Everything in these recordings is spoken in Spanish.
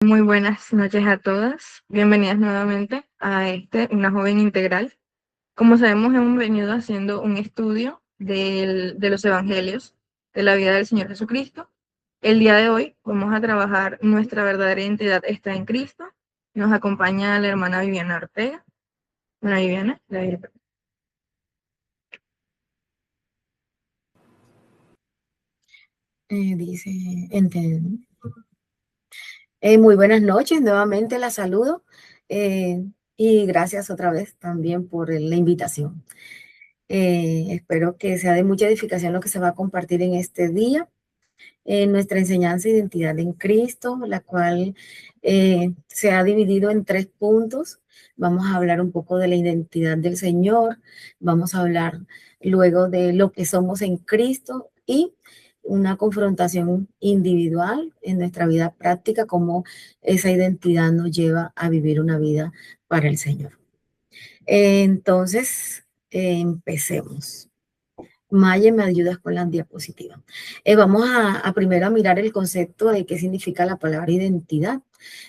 Muy buenas noches a todas. Bienvenidas nuevamente a Una Joven Integral. Como sabemos, hemos venido haciendo un estudio de los evangelios, de la vida del Señor Jesucristo. El día de hoy vamos a trabajar Nuestra verdadera identidad está en Cristo. Nos acompaña la hermana Viviana Ortega. Bueno, Viviana, la directora. Dice, entiendo. Muy buenas noches, nuevamente la saludo y gracias otra vez también por la invitación. Espero que sea de mucha edificación lo que se va a compartir en este día, nuestra enseñanza de identidad en Cristo, la cual se ha dividido en 3 puntos. Vamos a hablar un poco de la identidad del Señor, vamos a hablar luego de lo que somos en Cristo y una confrontación individual en nuestra vida práctica, cómo esa identidad nos lleva a vivir una vida para el Señor. Entonces, empecemos. Maya, me ayudas con las diapositivas. Vamos a primero a mirar el concepto de qué significa la palabra identidad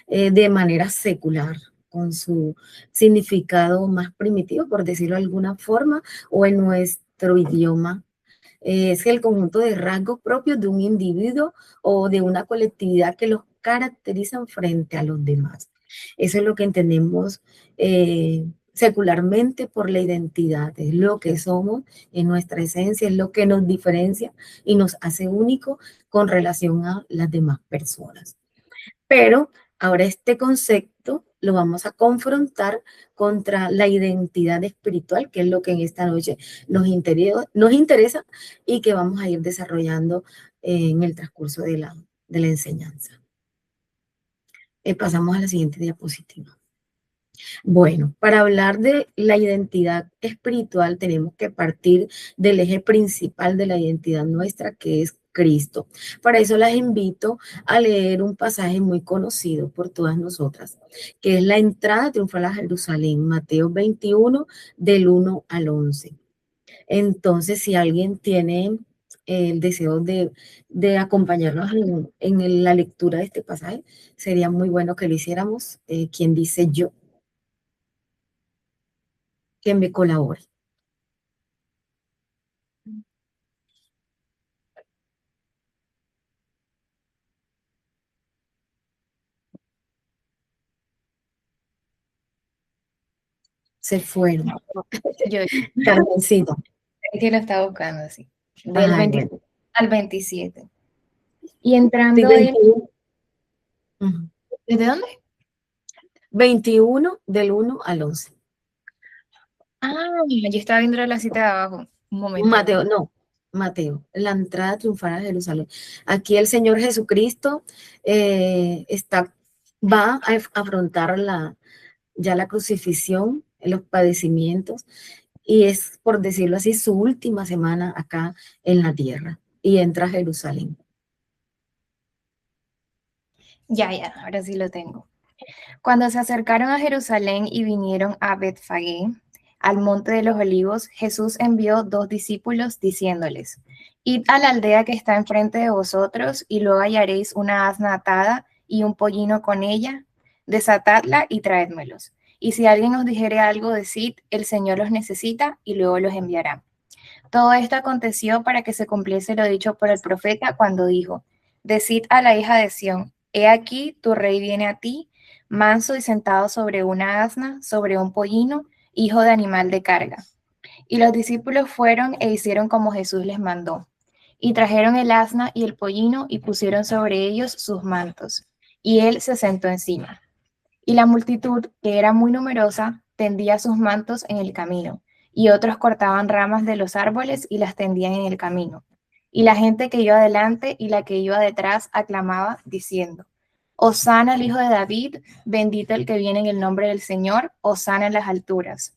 de manera secular, con su significado más primitivo, por decirlo de alguna forma, o en nuestro idioma. Es el conjunto de rasgos propios de un individuo o de una colectividad que los caracterizan frente a los demás. Eso es lo que entendemos secularmente por la identidad, es lo que somos en nuestra esencia, es lo que nos diferencia y nos hace únicos con relación a las demás personas. Pero ahora este concepto lo vamos a confrontar contra la identidad espiritual, que es lo que en esta noche nos interesa y que vamos a ir desarrollando en el transcurso de la enseñanza. Pasamos a la siguiente diapositiva. Bueno, para hablar de la identidad espiritual tenemos que partir del eje principal de la identidad nuestra, que es Cristo. Para eso las invito a leer un pasaje muy conocido por todas nosotras, que es la entrada triunfal a Jerusalén, Mateo 21, del 1 al 11. Entonces, si alguien tiene el deseo de acompañarnos en la lectura de este pasaje, sería muy bueno que lo hiciéramos. ¿Quién dice yo? Que me colabore. Se fueron. Yo Carmencita. que lo estaba buscando así. Del Ay, 20 bueno. al 27. Y Sí, entrando él, 21. Ujú. ¿desde dónde? 21 del 1 al 11. Yo estaba viendo la cita de abajo. Un momento. Mateo, no, Mateo, la entrada triunfal a Jerusalén. Aquí el Señor Jesucristo va a afrontar ya la crucifixión, los padecimientos, y es, por decirlo así, su última semana acá en la tierra, y entra a Jerusalén. Ya, ahora sí lo tengo. Cuando se acercaron a Jerusalén y vinieron a Betfagé, al monte de los olivos, Jesús envió 2 discípulos diciéndoles: Id a la aldea que está enfrente de vosotros, y luego hallaréis una asna atada y un pollino con ella, desatadla y traédmelos. Y si alguien os dijere algo, decid: el Señor los necesita, y luego los enviará. Todo esto aconteció para que se cumpliese lo dicho por el profeta cuando dijo: Decid a la hija de Sión: he aquí tu rey viene a ti, manso y sentado sobre una asna, sobre un pollino, hijo de animal de carga. Y los discípulos fueron e hicieron como Jesús les mandó. Y trajeron el asna y el pollino y pusieron sobre ellos sus mantos. Y él se sentó encima. Y la multitud, que era muy numerosa, tendía sus mantos en el camino, y otros cortaban ramas de los árboles y las tendían en el camino. Y la gente que iba adelante y la que iba detrás aclamaba, diciendo: Hosana al Hijo de David, bendito el que viene en el nombre del Señor, hosana en las alturas.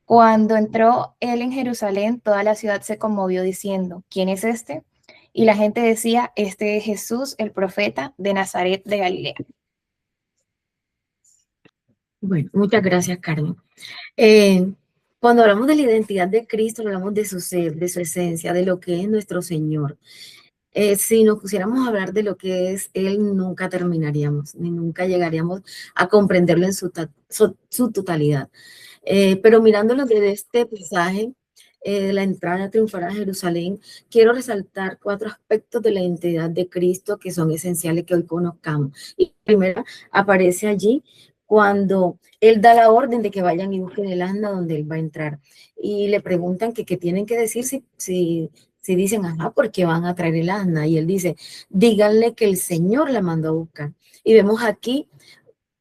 Cuando entró él en Jerusalén, toda la ciudad se conmovió diciendo: ¿Quién es este? Y la gente decía: Este es Jesús, el profeta de Nazaret de Galilea. Bueno, muchas gracias, Carmen. Cuando hablamos de la identidad de Cristo, hablamos de su ser, de su esencia, de lo que es nuestro Señor. Si nos pusiéramos a hablar de lo que es Él, nunca terminaríamos, ni nunca llegaríamos a comprenderlo en su totalidad. Pero mirándolo desde este pasaje, de la entrada triunfal a Jerusalén, quiero resaltar 4 aspectos de la identidad de Cristo que son esenciales que hoy conozcamos. Y primero aparece allí cuando Él da la orden de que vayan y busquen el asna donde Él va a entrar. Y le preguntan que qué tienen que decir si dicen, ajá, ¿por qué van a traer el asna? Y Él dice, díganle que el Señor la mandó a buscar. Y vemos aquí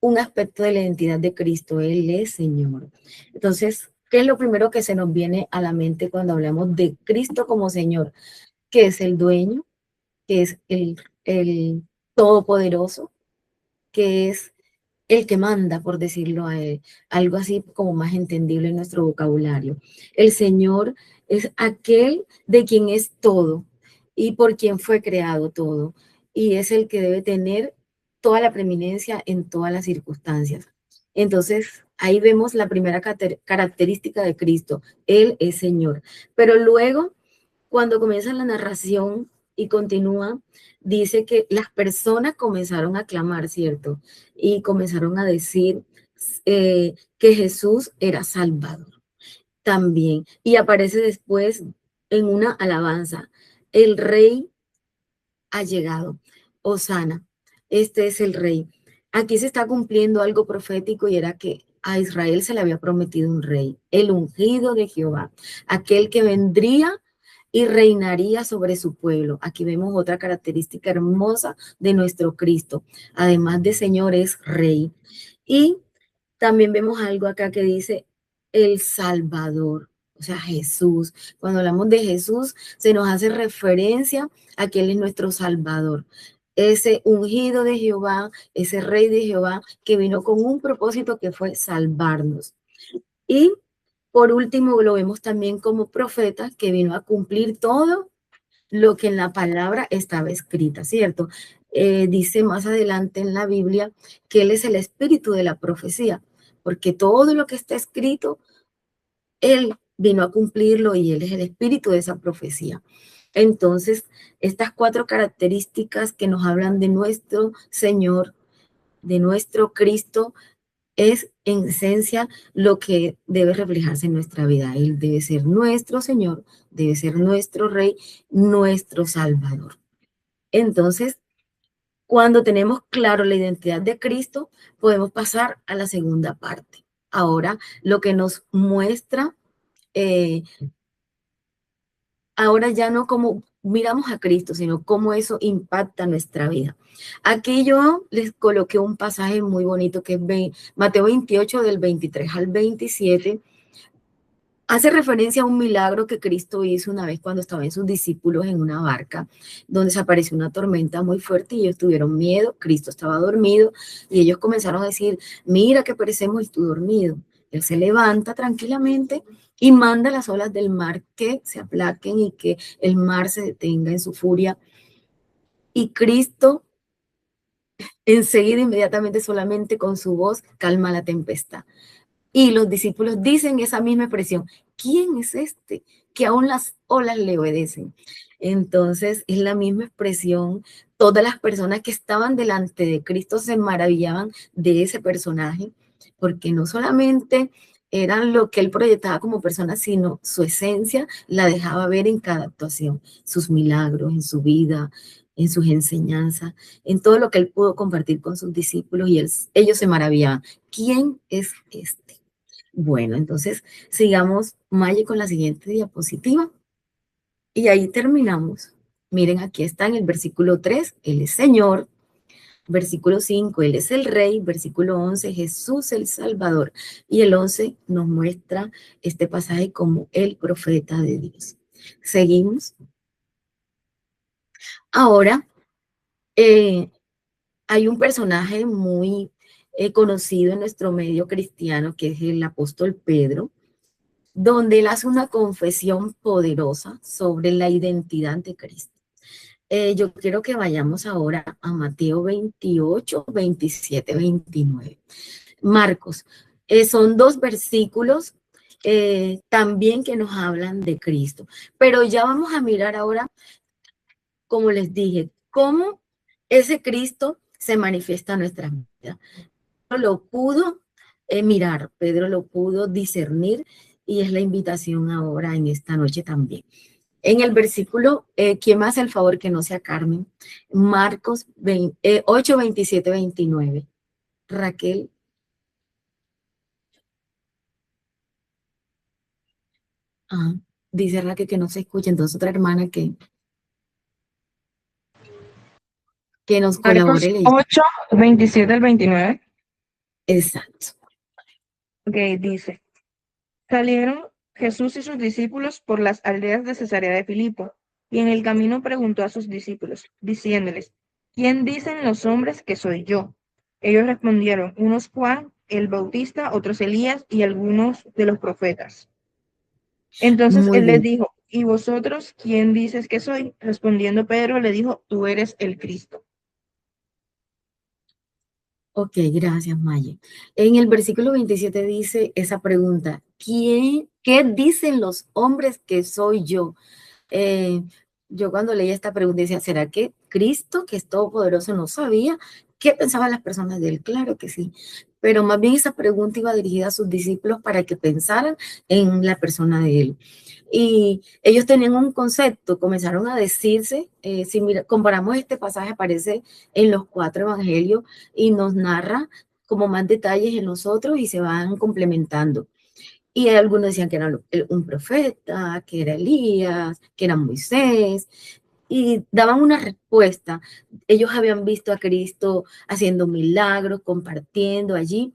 un aspecto de la identidad de Cristo, Él es Señor. Entonces, ¿qué es lo primero que se nos viene a la mente cuando hablamos de Cristo como Señor? Que es el dueño, que es el todopoderoso, que es el que manda, por decirlo a él, algo así como más entendible en nuestro vocabulario. El Señor es aquel de quien es todo y por quien fue creado todo, y es el que debe tener toda la preeminencia en todas las circunstancias. Entonces, ahí vemos la primera característica de Cristo, Él es Señor. Pero luego, cuando comienza la narración y continúa, dice que las personas comenzaron a clamar, ¿cierto? Y comenzaron a decir que Jesús era Salvador también. Y aparece después en una alabanza, el Rey ha llegado, Hosana, este es el Rey. Aquí se está cumpliendo algo profético y era que a Israel se le había prometido un rey, el ungido de Jehová, aquel que vendría y reinaría sobre su pueblo. Aquí vemos otra característica hermosa de nuestro Cristo. Además de Señor, es Rey. Y también vemos algo acá que dice el Salvador, o sea, Jesús. Cuando hablamos de Jesús, se nos hace referencia a que Él es nuestro Salvador. Ese ungido de Jehová, ese Rey de Jehová, que vino con un propósito que fue salvarnos. Y por último, lo vemos también como profeta que vino a cumplir todo lo que en la palabra estaba escrita, ¿cierto? Dice más adelante en la Biblia que Él es el espíritu de la profecía, porque todo lo que está escrito, Él vino a cumplirlo y Él es el espíritu de esa profecía. Entonces, estas 4 características que nos hablan de nuestro Señor, de nuestro Cristo, es en esencia lo que debe reflejarse en nuestra vida. Él debe ser nuestro Señor, debe ser nuestro Rey, nuestro Salvador. Entonces, cuando tenemos claro la identidad de Cristo, podemos pasar a la segunda parte. Ahora, lo que nos muestra, ahora ya no como miramos a Cristo, sino cómo eso impacta nuestra vida. Aquí yo les coloqué un pasaje muy bonito que es Mateo 28 del 23 al 27. Hace referencia a un milagro que Cristo hizo una vez cuando estaba en sus discípulos en una barca, donde se apareció una tormenta muy fuerte y ellos tuvieron miedo. Cristo estaba dormido y ellos comenzaron a decir, mira que perecemos y tú dormido. Él se levanta tranquilamente y manda las olas del mar que se aplaquen y que el mar se detenga en su furia. Y Cristo enseguida, inmediatamente, solamente con su voz, calma la tempestad. Y los discípulos dicen esa misma expresión, ¿quién es este que aún las olas le obedecen? Entonces es la misma expresión. Todas las personas que estaban delante de Cristo se maravillaban de ese personaje, porque no solamente eran lo que él proyectaba como persona, sino su esencia la dejaba ver en cada actuación, sus milagros, en su vida, en sus enseñanzas, en todo lo que él pudo compartir con sus discípulos y ellos se maravillaban. ¿Quién es este? Bueno, entonces sigamos, Maye, con la siguiente diapositiva. Y ahí terminamos. Miren, aquí está en el versículo 3, Él es Señor. Versículo 5, Él es el Rey. Versículo 11, Jesús el Salvador. Y el 11 nos muestra este pasaje como el profeta de Dios. Seguimos. Ahora, hay un personaje muy conocido en nuestro medio cristiano, que es el apóstol Pedro, donde él hace una confesión poderosa sobre la identidad de Cristo. Yo quiero que vayamos ahora a Mateo 28, 27, 29. Marcos, son 2 versículos también que nos hablan de Cristo, pero ya vamos a mirar ahora como les dije, cómo ese Cristo se manifiesta en nuestras vidas. Pedro lo pudo mirar, Pedro lo pudo discernir y es la invitación ahora en esta noche también. En el versículo, ¿quién me hace el favor que no sea Carmen? Marcos 8, 27, 29. Raquel. Ah, dice Raquel que no se escucha, entonces otra hermana que nos Marcos colabore leyendo. 8, 27 al 29. Exacto. Ok, dice, salieron Jesús y sus discípulos por las aldeas de Cesarea de Filipo, y en el camino preguntó a sus discípulos, diciéndoles, ¿quién dicen los hombres que soy yo? Ellos respondieron, unos Juan el Bautista, otros Elías y algunos de los profetas. Entonces Muy él les bien. dijo, ¿y vosotros quién dices que soy? Respondiendo Pedro le dijo, tú eres el Cristo. Ok, gracias, Maya. En el versículo 27 dice esa pregunta, ¿qué dicen los hombres que soy yo? Eh, yo cuando leí esta pregunta decía, ¿será que Cristo, que es todopoderoso, no sabía qué pensaban las personas de él? Claro que sí, pero más bien esa pregunta iba dirigida a sus discípulos para que pensaran en la persona de él. Y ellos tenían un concepto, comenzaron a decirse, si comparamos este pasaje, aparece en los 4 evangelios y nos narra como más detalles en los otros y se van complementando. Y algunos decían que era un profeta, que era Elías, que era Moisés, y daban una respuesta. Ellos habían visto a Cristo haciendo milagros, compartiendo allí,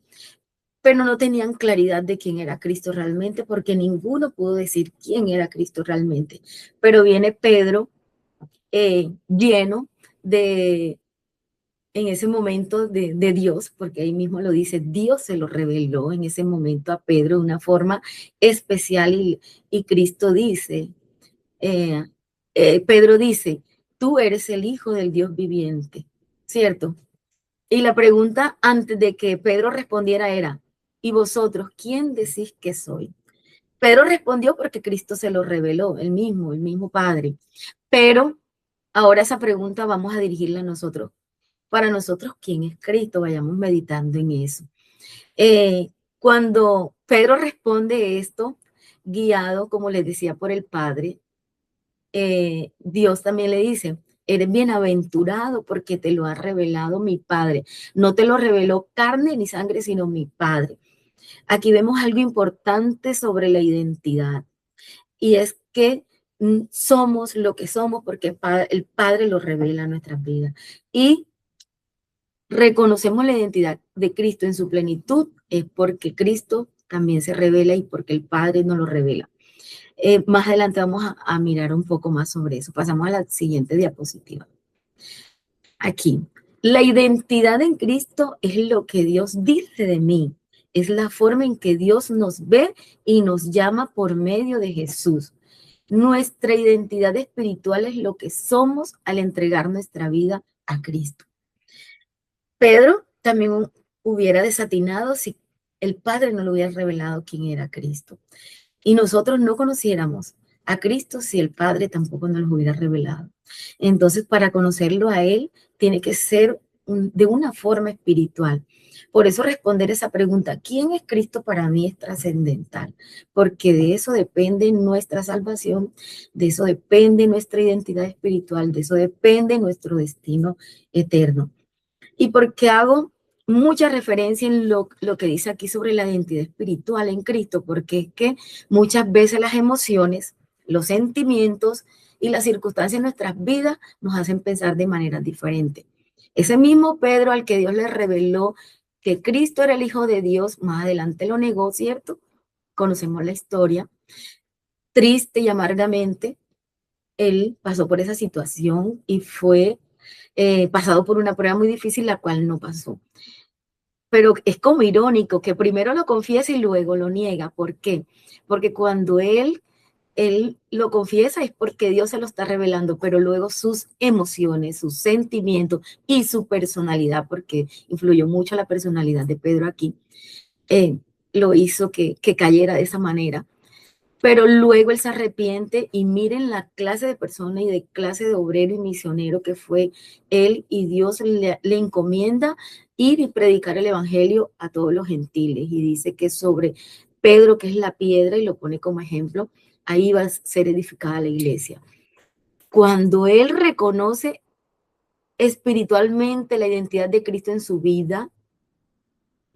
pero no tenían claridad de quién era Cristo realmente, porque ninguno pudo decir quién era Cristo realmente. Pero viene Pedro lleno de, en ese momento de Dios, porque ahí mismo lo dice, Dios se lo reveló en ese momento a Pedro de una forma especial y Cristo dice, eh, Pedro dice, tú eres el Hijo del Dios viviente, ¿cierto? Y la pregunta antes de que Pedro respondiera era, ¿y vosotros quién decís que soy? Pedro respondió porque Cristo se lo reveló, el mismo Padre. Pero ahora esa pregunta vamos a dirigirla a nosotros. Para nosotros, ¿quién es Cristo? Vayamos meditando en eso. Cuando Pedro responde esto, guiado, como les decía, por el Padre, Dios también le dice, eres bienaventurado porque te lo ha revelado mi Padre. No te lo reveló carne ni sangre, sino mi Padre. Aquí vemos algo importante sobre la identidad y es que somos lo que somos porque el Padre lo revela en nuestras vidas. Y reconocemos la identidad de Cristo en su plenitud, es porque Cristo también se revela y porque el Padre nos lo revela. Más adelante vamos a mirar un poco más sobre eso. Pasamos a la siguiente diapositiva. Aquí, la identidad en Cristo es lo que Dios dice de mí. Es la forma en que Dios nos ve y nos llama por medio de Jesús. Nuestra identidad espiritual es lo que somos al entregar nuestra vida a Cristo. Pedro también hubiera desatinado si el Padre no le hubiera revelado quién era Cristo. Y nosotros no conociéramos a Cristo si el Padre tampoco nos lo hubiera revelado. Entonces, para conocerlo a Él, tiene que ser de una forma espiritual. Por eso responder esa pregunta, ¿quién es Cristo para mí? Es trascendental, porque de eso depende nuestra salvación, de eso depende nuestra identidad espiritual, de eso depende nuestro destino eterno. Y porque hago mucha referencia en lo que dice aquí sobre la identidad espiritual en Cristo, porque es que muchas veces las emociones, los sentimientos y las circunstancias en nuestras vidas nos hacen pensar de manera diferente. Ese mismo Pedro al que Dios le reveló que Cristo era el Hijo de Dios, más adelante lo negó, ¿cierto? Conocemos la historia. Triste y amargamente, él pasó por esa situación y fue pasado por una prueba muy difícil, la cual no pasó. Pero es como irónico que primero lo confiesa y luego lo niega. ¿Por qué? Porque cuando él lo confiesa es porque Dios se lo está revelando, pero luego sus emociones, sus sentimientos y su personalidad, porque influyó mucho la personalidad de Pedro aquí, lo hizo que cayera de esa manera. pero luego él se arrepiente y miren la clase de persona y de clase de obrero y misionero que fue él, y Dios le encomienda ir y predicar el evangelio a todos los gentiles, y dice que sobre Pedro, que es la piedra, y lo pone como ejemplo, ahí va a ser edificada la iglesia. Cuando él reconoce espiritualmente la identidad de Cristo en su vida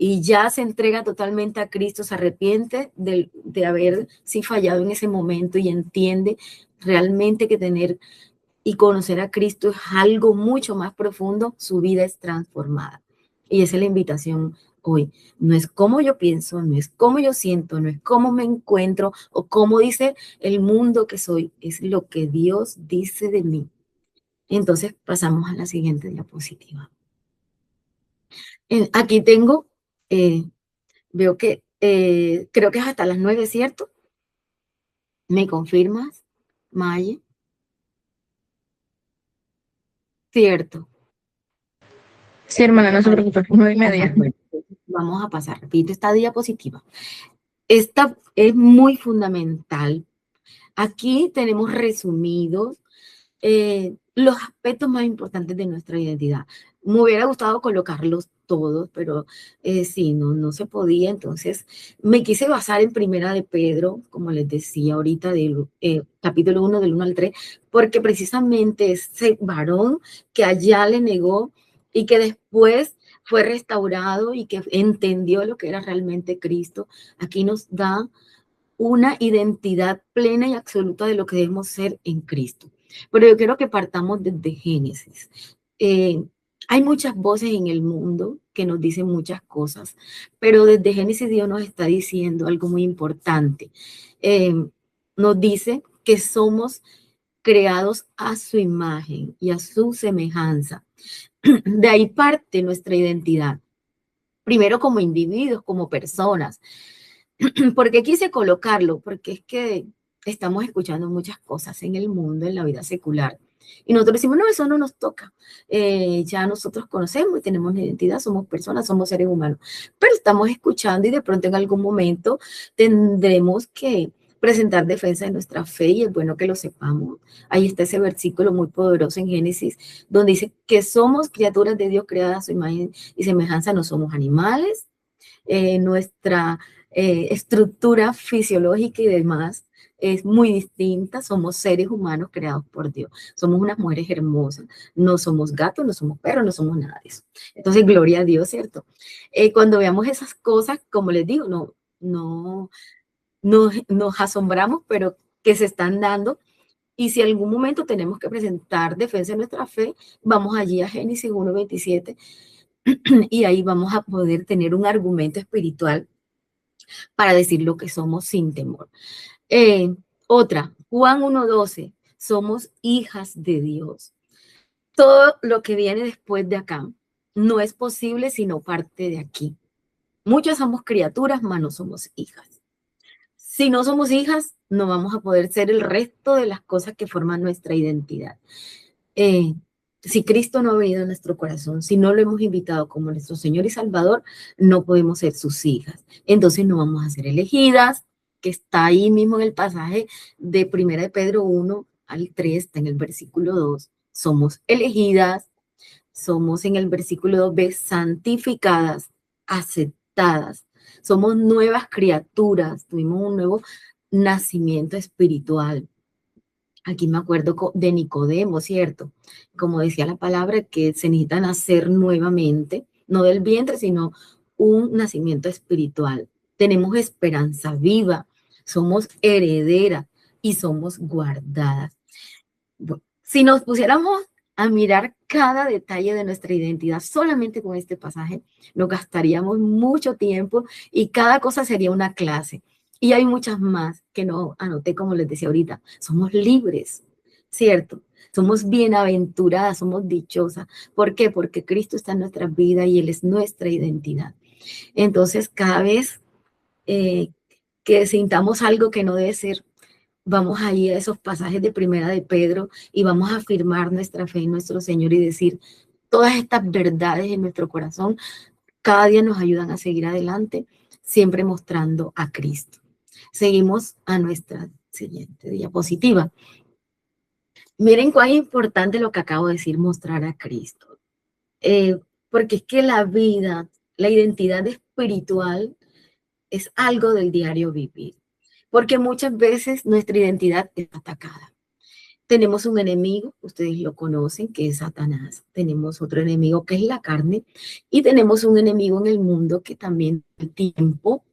y ya se entrega totalmente a Cristo, se arrepiente de haber sí fallado en ese momento y entiende realmente que tener y conocer a Cristo es algo mucho más profundo, su vida es transformada. Y esa es la invitación hoy. No es cómo yo pienso, no es cómo yo siento, no es cómo me encuentro o cómo dice el mundo que soy, es lo que Dios dice de mí. Entonces pasamos a la siguiente diapositiva. Aquí tengo, veo que creo que es hasta las 9, ¿cierto? ¿Me confirmas, Maye? Cierto. Sí, hermana, no se preocupe, 9:30. Bueno, vamos a pasar, repito, esta diapositiva. Esta es muy fundamental. Aquí tenemos resumidos los aspectos más importantes de nuestra identidad. Me hubiera gustado colocarlos todos, pero sí, no se podía. Entonces, me quise basar en Primera de Pedro, como les decía ahorita, del capítulo 1, del 1 al 3, porque precisamente ese varón que allá le negó y que después fue restaurado y que entendió lo que era realmente Cristo, aquí nos da una identidad plena y absoluta de lo que debemos ser en Cristo. Pero yo quiero que partamos desde Génesis. Hay muchas voces en el mundo que nos dicen muchas cosas, pero desde Génesis Dios nos está diciendo algo muy importante. Nos dice que somos creados a su imagen y a su semejanza. De ahí parte nuestra identidad. Primero como individuos, como personas. ¿Por qué quise colocarlo? Porque es que estamos escuchando muchas cosas en el mundo, en la vida secular. Y nosotros decimos, no, eso no nos toca. Ya nosotros conocemos y tenemos una identidad, somos personas, somos seres humanos. Pero estamos escuchando y de pronto en algún momento tendremos que presentar defensa de nuestra fe y es bueno que lo sepamos. Ahí está ese versículo muy poderoso en Génesis, donde dice que somos criaturas de Dios creadas a su imagen y semejanza, no somos animales. Nuestra estructura fisiológica y demás es muy distinta. Somos seres humanos creados por Dios. Somos unas mujeres hermosas. No somos gatos, no somos perros, no somos nada de eso. Entonces, gloria a Dios, ¿cierto? Cuando veamos esas cosas, como les digo, nos asombramos, pero que se están dando. Y si en algún momento tenemos que presentar defensa de nuestra fe, vamos allí a Génesis 1:27 y ahí vamos a poder tener un argumento espiritual para decir lo que somos sin temor. Otra, Juan 1:12, somos hijas de Dios. Todo lo que viene después de acá no es posible sino parte de aquí. Muchos somos criaturas, mas no somos hijas. Si no somos hijas, no vamos a poder ser el resto de las cosas que forman nuestra identidad. Si Cristo no ha venido a nuestro corazón, si no lo hemos invitado como nuestro Señor y Salvador, no podemos ser sus hijas. Entonces no vamos a ser elegidas, que está ahí mismo en el pasaje de 1 de Pedro 1 al 3, está en el versículo 2. Somos elegidas, somos en el versículo 2b, santificadas, aceptadas. Somos nuevas criaturas, tuvimos un nuevo nacimiento espiritual. Aquí me acuerdo de Nicodemo, ¿cierto? Como decía la palabra, que se necesita nacer nuevamente, no del vientre, sino un nacimiento espiritual. Tenemos esperanza viva, somos herederas y somos guardadas. Bueno, si nos pusiéramos a mirar cada detalle de nuestra identidad solamente con este pasaje, nos gastaríamos mucho tiempo y cada cosa sería una clase. Y hay muchas más que no anoté, como les decía ahorita. Somos libres, ¿cierto? Somos bienaventuradas, somos dichosas. ¿Por qué? Porque Cristo está en nuestra vida y Él es nuestra identidad. Entonces, cada vez que sintamos algo que no debe ser, vamos ahí a esos pasajes de Primera de Pedro y vamos a afirmar nuestra fe en nuestro Señor y decir todas estas verdades en nuestro corazón cada día nos ayudan a seguir adelante, siempre mostrando a Cristo. Seguimos a nuestra siguiente diapositiva. Miren cuán importante lo que acabo de decir, mostrar a Cristo. Porque es que la vida, la identidad espiritual es algo del diario vivir. Porque muchas veces nuestra identidad es atacada. Tenemos un enemigo, ustedes lo conocen, que es Satanás. Tenemos otro enemigo que es la carne. Y tenemos un enemigo en el mundo que también al tiempo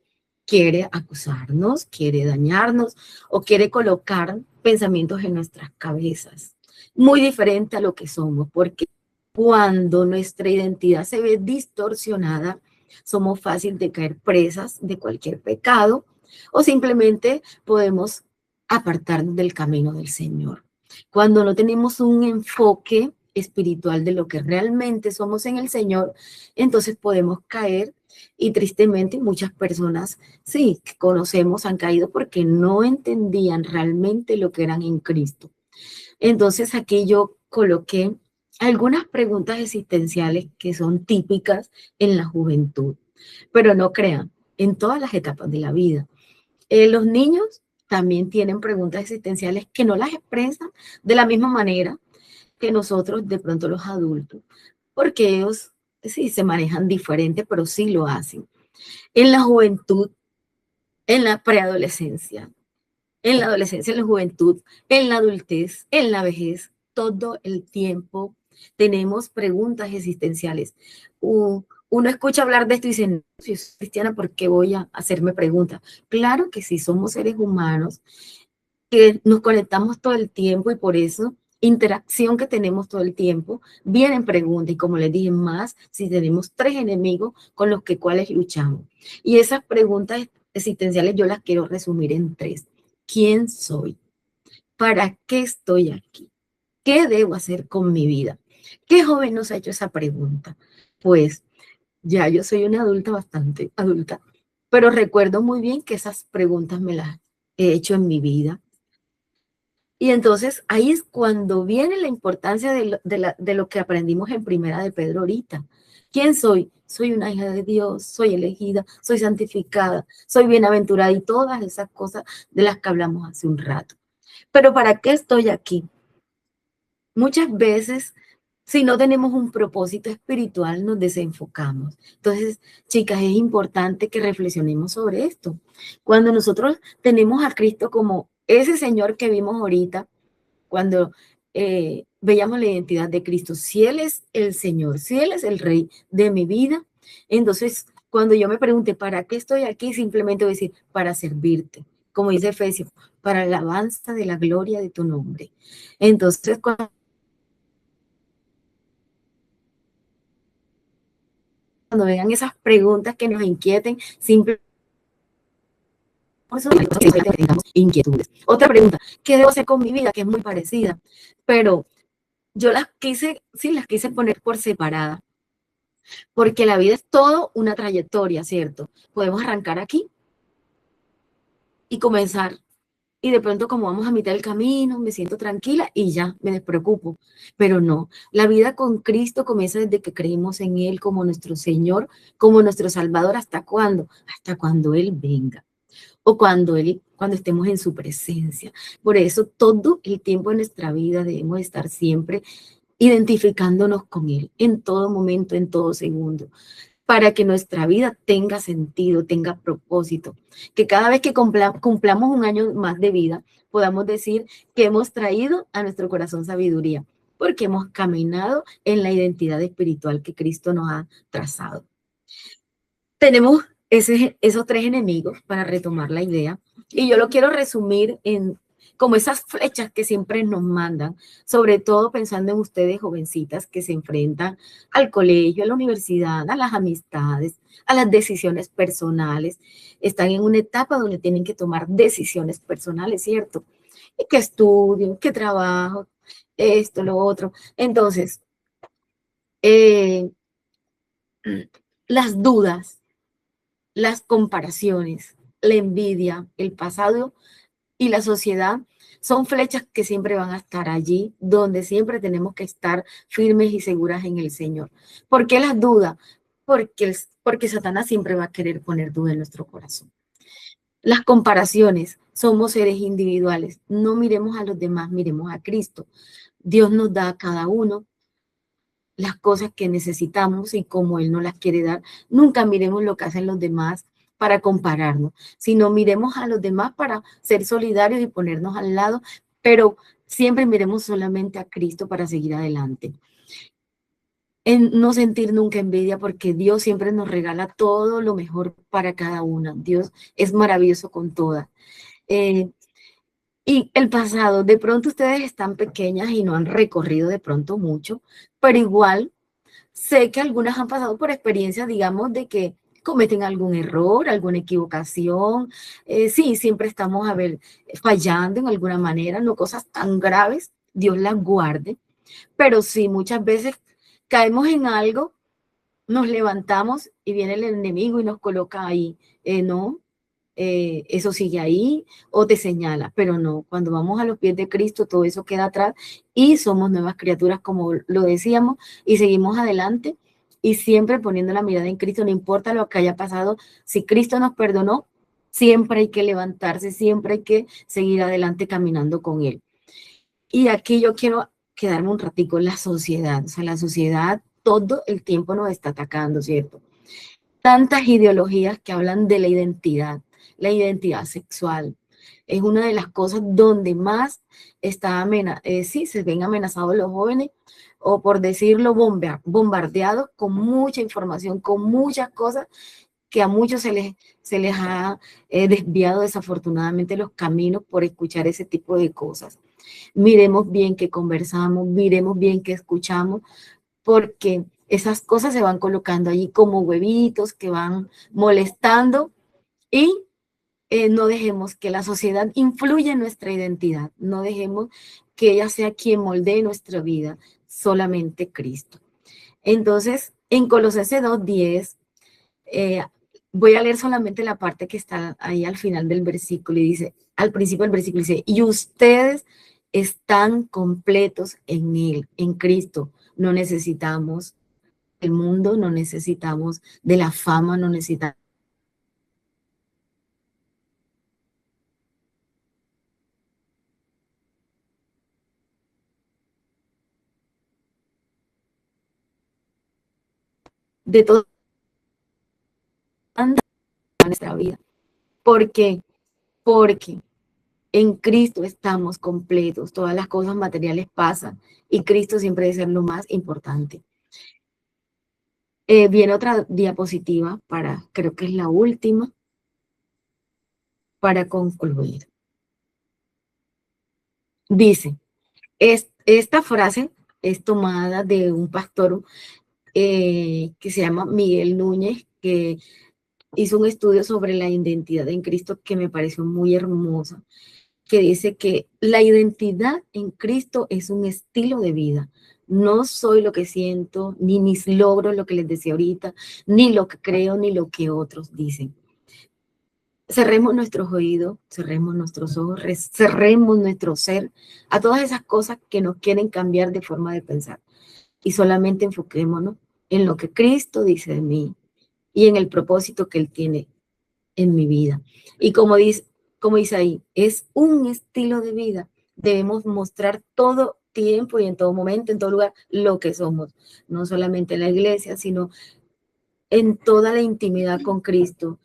quiere acusarnos, quiere dañarnos o quiere colocar pensamientos en nuestras cabezas. Muy diferente a lo que somos, porque cuando nuestra identidad se ve distorsionada, somos fáciles de caer presas de cualquier pecado o simplemente podemos apartarnos del camino del Señor. Cuando no tenemos un enfoque espiritual de lo que realmente somos en el Señor, entonces podemos caer y tristemente muchas personas, sí, que conocemos han caído porque no entendían realmente lo que eran en Cristo. Entonces aquí yo coloqué algunas preguntas existenciales que son típicas en la juventud, pero no crean, en todas las etapas de la vida. Los niños también tienen preguntas existenciales que no las expresan de la misma manera que nosotros, de pronto los adultos, porque ellos sí se manejan diferente, pero sí lo hacen. En la juventud, en la preadolescencia, en la adolescencia, en la juventud, en la adultez, en la vejez, todo el tiempo tenemos preguntas existenciales. Uno escucha hablar de esto y dice, no, si soy cristiana, ¿por qué voy a hacerme preguntas? Claro que sí, somos seres humanos que nos conectamos todo el tiempo y por eso interacción que tenemos todo el tiempo, vienen preguntas y como les dije más, si tenemos 3 enemigos con los que cuales luchamos. Y esas preguntas existenciales yo las quiero resumir en 3. ¿Quién soy? ¿Para qué estoy aquí? ¿Qué debo hacer con mi vida? ¿Qué joven nos ha hecho esa pregunta? Pues ya yo soy una adulta bastante adulta, pero recuerdo muy bien que esas preguntas me las he hecho en mi vida. Y entonces ahí es cuando viene la importancia de lo que aprendimos en Primera de Pedro ahorita. ¿Quién soy? Soy una hija de Dios, soy elegida, soy santificada, soy bienaventurada y todas esas cosas de las que hablamos hace un rato. Pero ¿para qué estoy aquí? Muchas veces, si no tenemos un propósito espiritual, nos desenfocamos. Entonces, chicas, es importante que reflexionemos sobre esto. Cuando nosotros tenemos a Cristo como ese Señor que vimos ahorita, cuando veíamos la identidad de Cristo, si Él es el Señor, si Él es el Rey de mi vida, entonces cuando yo me pregunte, ¿para qué estoy aquí? Simplemente voy a decir, para servirte, como dice Efesios, para la alabanza de la gloria de tu nombre. Entonces, cuando vean esas preguntas que nos inquieten, simplemente tengamos inquietudes. Otra pregunta, ¿qué debo hacer con mi vida? Que es muy parecida, pero yo las quise, sí, las quise poner por separada, porque la vida es todo una trayectoria, ¿cierto? Podemos arrancar aquí y comenzar. Y de pronto, como vamos a mitad del camino, me siento tranquila y ya me despreocupo. Pero no, la vida con Cristo comienza desde que creemos en Él como nuestro Señor, como nuestro Salvador. ¿Hasta cuándo? Hasta cuando Él venga o cuando estemos en su presencia. Por eso todo el tiempo de nuestra vida debemos estar siempre identificándonos con Él en todo momento, en todo segundo, para que nuestra vida tenga sentido, tenga propósito, que cada vez que cumplamos un año más de vida, podamos decir que hemos traído a nuestro corazón sabiduría, porque hemos caminado en la identidad espiritual que Cristo nos ha trazado. Tenemos esos 3 enemigos para retomar la idea, y yo lo quiero resumir en como esas flechas que siempre nos mandan, sobre todo pensando en ustedes jovencitas que se enfrentan al colegio, a la universidad, a las amistades, a las decisiones personales. Están en una etapa donde tienen que tomar decisiones personales, ¿cierto? Y que estudio, que trabajo, esto, lo otro. Entonces, las dudas, las comparaciones, la envidia, el pasado y la sociedad son flechas que siempre van a estar allí, donde siempre tenemos que estar firmes y seguras en el Señor. ¿Por qué las dudas? Porque Satanás siempre va a querer poner duda en nuestro corazón. las comparaciones. Somos seres individuales. No miremos a los demás, miremos a Cristo. Dios nos da a cada uno las cosas que necesitamos y como Él nos las quiere dar. Nunca miremos lo que hacen los demás para compararnos, sino miremos a los demás para ser solidarios y ponernos al lado, pero siempre miremos solamente a Cristo para seguir adelante. En no sentir nunca envidia, porque Dios siempre nos regala todo lo mejor para cada una. Dios es maravilloso con todas. Y el pasado, de pronto ustedes están pequeñas y no han recorrido de pronto mucho, pero igual sé que algunas han pasado por experiencias, digamos, de que cometen algún error, alguna equivocación. Sí, siempre estamos, a ver, fallando en alguna manera, no cosas tan graves, Dios las guarde, pero sí, muchas veces caemos en algo, nos levantamos y viene el enemigo y nos coloca ahí. No, eso sigue ahí o te señala, pero no, cuando vamos a los pies de Cristo, todo eso queda atrás y somos nuevas criaturas, como lo decíamos, y seguimos adelante y siempre poniendo la mirada en Cristo, no importa lo que haya pasado, si Cristo nos perdonó, siempre hay que levantarse, siempre hay que seguir adelante caminando con Él. Y aquí yo quiero quedarme un ratico en la sociedad, o sea, la sociedad todo el tiempo nos está atacando, ¿cierto? Tantas ideologías que hablan de la identidad sexual. Es una de las cosas donde más está sí, se ven amenazados los jóvenes, o por decirlo, bombardeados con mucha información, con muchas cosas que a muchos se les ha desviado desafortunadamente los caminos por escuchar ese tipo de cosas. Miremos bien qué conversamos, miremos bien qué escuchamos, porque esas cosas se van colocando allí como huevitos que van molestando y no dejemos que la sociedad influya en nuestra identidad, no dejemos que ella sea quien moldee nuestra vida, solamente Cristo. Entonces, en Colosenses 2:10, voy a leer solamente la parte que está ahí al final del versículo y dice, al principio del versículo dice, y ustedes están completos en Él, en Cristo. No necesitamos el mundo, no necesitamos de la fama, no necesitamos de todo en nuestra vida. ¿Por qué? Porque en Cristo estamos completos, todas las cosas materiales pasan y Cristo siempre debe ser lo más importante. Viene otra diapositiva creo que es la última, para concluir. Dice, esta frase es tomada de un pastor que se llama Miguel Núñez, que hizo un estudio sobre la identidad en Cristo que me pareció muy hermosa, que dice que la identidad en Cristo es un estilo de vida. No soy lo que siento, ni mis logros, lo que les decía ahorita, ni lo que creo, ni lo que otros dicen. Cerremos nuestros oídos, cerremos nuestros ojos, cerremos nuestro ser a todas esas cosas que nos quieren cambiar de forma de pensar. Y solamente enfoquémonos en lo que Cristo dice de mí y en el propósito que Él tiene en mi vida. Y como dice ahí, es un estilo de vida. Debemos mostrar todo tiempo y en todo momento, en todo lugar, lo que somos. No solamente en la iglesia, sino en toda la intimidad con Cristo,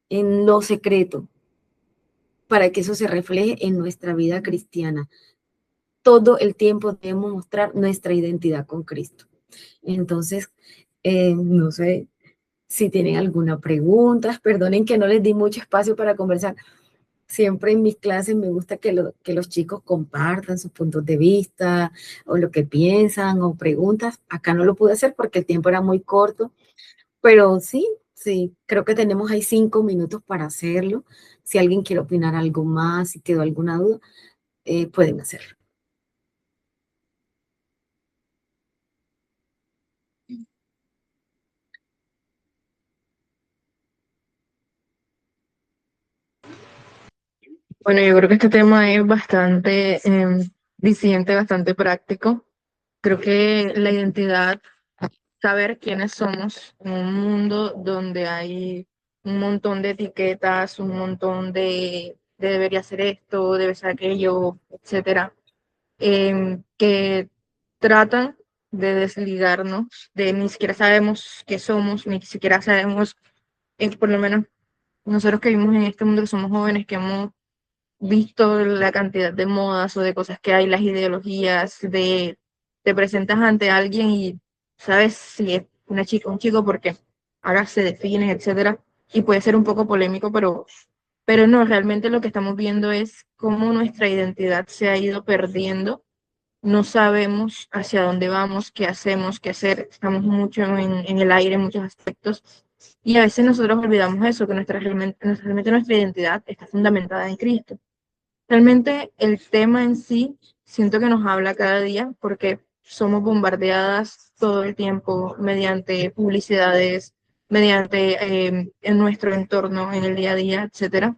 en lo secreto, para que eso se refleje en nuestra vida cristiana. Todo el tiempo debemos mostrar nuestra identidad con Cristo. Entonces, no sé si tienen alguna pregunta. Perdonen que no les di mucho espacio para conversar. Siempre en mis clases me gusta que los chicos compartan sus puntos de vista o lo que piensan o preguntas. Acá no lo pude hacer porque el tiempo era muy corto, pero sí, creo que tenemos ahí 5 minutos para hacerlo. Si alguien quiere opinar algo más, si quedó alguna duda, pueden hacerlo. Bueno, yo creo que este tema es bastante diciente, bastante práctico. Creo que la identidad, saber quiénes somos en un mundo donde hay un montón de etiquetas, un montón de debería hacer esto, debe ser aquello, etcétera, que tratan de desligarnos, de ni siquiera sabemos qué somos, ni siquiera sabemos, por lo menos nosotros que vivimos en este mundo, que somos jóvenes, que hemos visto la cantidad de modas o de cosas que hay, las ideologías, de te presentas ante alguien y sabes si es una chica o un chico porque ahora se definen, etcétera, y puede ser un poco polémico, pero no, realmente lo que estamos viendo es cómo nuestra identidad se ha ido perdiendo, no sabemos hacia dónde vamos, qué hacemos, qué hacer, estamos mucho en el aire en muchos aspectos. Y a veces nosotros olvidamos eso, que realmente nuestra identidad está fundamentada en Cristo. Realmente el tema en sí siento que nos habla cada día porque somos bombardeadas todo el tiempo mediante publicidades, mediante en nuestro entorno, en el día a día, etcétera.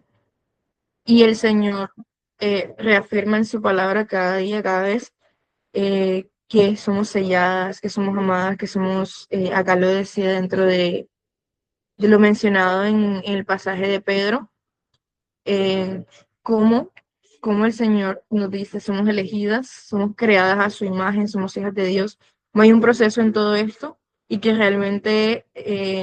Y el Señor reafirma en su palabra cada día, cada vez, que somos selladas, que somos amadas, que somos, acá lo decía dentro de lo mencionado en el pasaje de Pedro, eh, cómo, cómo el Señor nos dice, somos elegidas, somos creadas a su imagen, somos hijas de Dios. No hay un proceso en todo esto y que realmente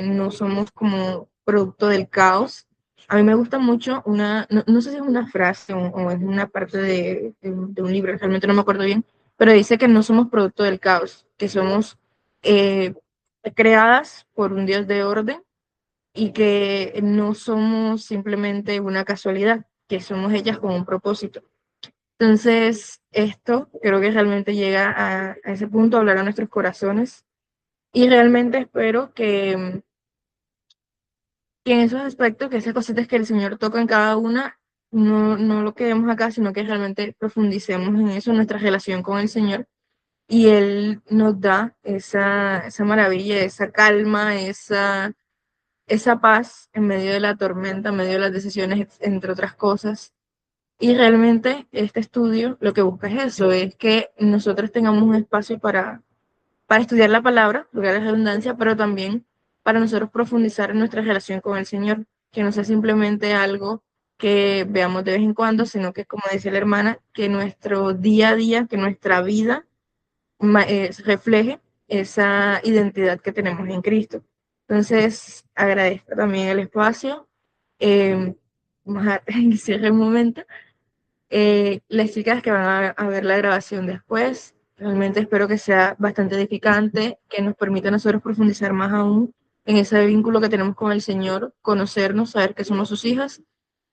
no somos como producto del caos. A mí me gusta mucho no sé si es una frase o es una parte de un libro, realmente no me acuerdo bien, pero dice que no somos producto del caos, que somos eh, creadas por un Dios de orden y que no somos simplemente una casualidad, que somos hechas con un propósito. Entonces, esto creo que realmente llega a ese punto, a hablar a nuestros corazones y realmente espero que en esos aspectos, que esas cositas que el Señor toca en cada una, no lo quedemos acá, sino que realmente profundicemos en eso, en nuestra relación con el Señor y Él nos da esa maravilla, esa calma, esa paz en medio de la tormenta, en medio de las decisiones, entre otras cosas. Y realmente este estudio lo que busca es eso, es que nosotros tengamos un espacio para estudiar la palabra, lugar de redundancia, pero también para nosotros profundizar en nuestra relación con el Señor, que no sea simplemente algo que veamos de vez en cuando, sino que, como decía la hermana, que nuestro día a día, que nuestra vida refleje esa identidad que tenemos en Cristo. Entonces, agradezco también el espacio. Vamos a cierre un momento. Las chicas que van a ver la grabación después, realmente espero que sea bastante edificante, que nos permita a nosotros profundizar más aún en ese vínculo que tenemos con el Señor, conocernos, saber que somos sus hijas,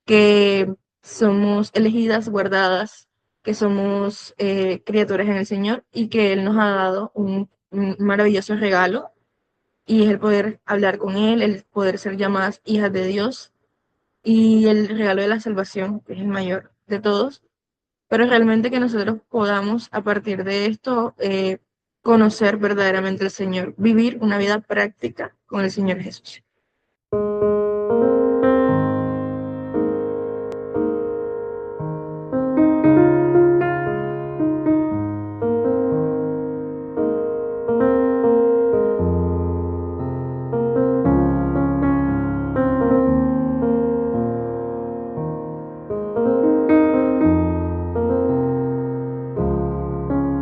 que somos elegidas, guardadas, que somos criaturas en el Señor y que Él nos ha dado un maravilloso regalo y es el poder hablar con Él, el poder ser llamadas hijas de Dios y el regalo de la salvación, que es el mayor de todos, pero realmente que nosotros podamos a partir de esto conocer verdaderamente al Señor, vivir una vida práctica con el Señor Jesús.